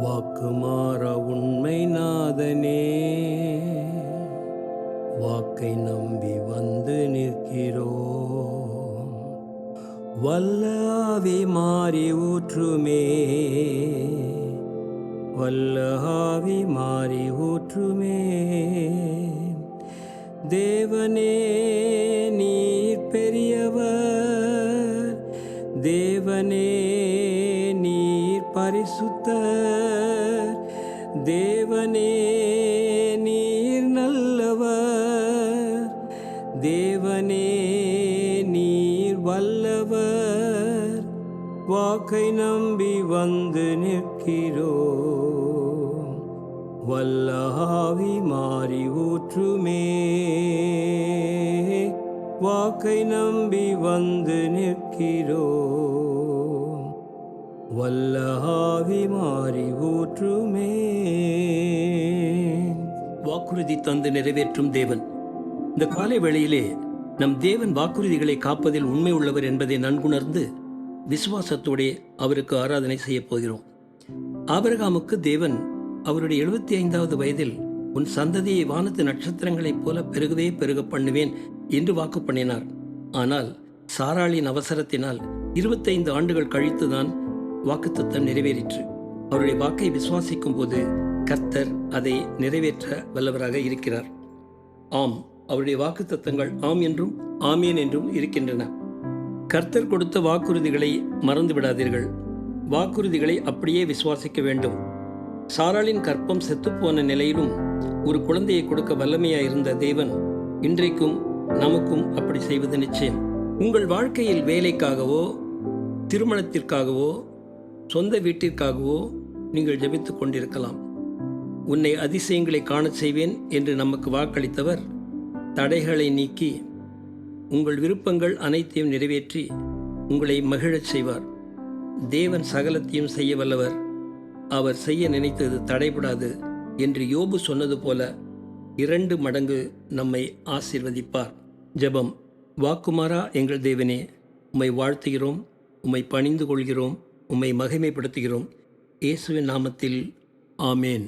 வாக்குமாற உண்மை நாதனே, வாக்கை நம்பி வந்து நிற்கிறோம். வல்ல ஆவி மாறி ஊற்றுமே, வல்ல ஆவி மாறி ஊற்றுமே. தேவனே நீர் பெரியவர், தேவனே நீர் பரிசுத்தர், தேவனே நீர் நல்லவர், தேவனே நீர் வல்லவர். வாக்கை நம்பி வந்து நிற்கிறோம். வல்ல ஆவி மாறி ஊற்றுமே, வாக்கை நம்பி வந்து நிற்கிறோம். வல்ல ஆவி மாறி ஊற்றுமே. வாக்குறுதி தந்து நிறைவேற்றும் தேவன். இந்த காலை வேளையிலே நம் தேவன் வாக்குறுதிகளை காப்பதில் உண்மை உள்ளவர் என்பதை நன்குணர்ந்து விசுவாசத்தோடே அவருக்கு ஆராதனை செய்யப் போகிறோம். ஆபிரகாமுக்கு தேவன் அவருடைய 75வது வயதில் உன் சந்ததியை வானத்து நட்சத்திரங்களைப் போல பெருகவே பெருக பண்ணுவேன் என்று வாக்கு பண்ணினார். ஆனால் சாராளின் அவசரத்தினால் 25 ஆண்டுகள் கழித்துதான் வாக்குத்தத்தம் நிறைவேறிற்று. அவருடைய வாக்கை விசுவாசிக்கும் போது கர்த்தர் அதை நிறைவேற்ற வல்லவராக இருக்கிறார். ஆம், அவருடைய வாக்குத்தத்தங்கள் ஆம் என்றும் ஆமேன் என்றும் இருக்கின்றன. கர்த்தர் கொடுத்த வாக்குறுதிகளை மறந்து விடாதீர்கள். வாக்குறுதிகளை அப்படியே விசுவாசிக்க வேண்டும். சாராளின் கற்பம் செத்துப்போன நிலையிலும் ஒரு குழந்தையை கொடுக்க வல்லமையாயிருந்த தேவன் இன்றைக்கும் நமக்கும் அப்படி செய்வது நிச்சயம். உங்கள் வாழ்க்கையில் வேலைக்காகவோ திருமணத்திற்காகவோ சொந்த வீட்டிற்காகவோ நீங்கள் ஜெபித்துக் கொண்டிருக்கலாம். உன்னை அதிசயங்களை காணச் செய்வேன் என்று நமக்கு வாக்களித்தவர் தடைகளை நீக்கி உங்கள் விருப்பங்கள் அனைத்தையும் நிறைவேற்றி உங்களை மகிழச் செய்வார். தேவன் சகலத்தையும் செய்ய வல்லவர். அவர் செய்ய நினைத்தது தடைபடாது என்று யோபு சொன்னது போல 2 மடங்கு நம்மை ஆசீர்வதிப்பார். ஜெபம். வாக்குமாறா எங்கள் தேவனே, உம்மை வாழ்த்துகிறோம், உம்மை பணிந்து கொள்கிறோம், உம்மை மகிமைப்படுத்துகிறோம். இயேசுவின் நாமத்தில் ஆமேன்.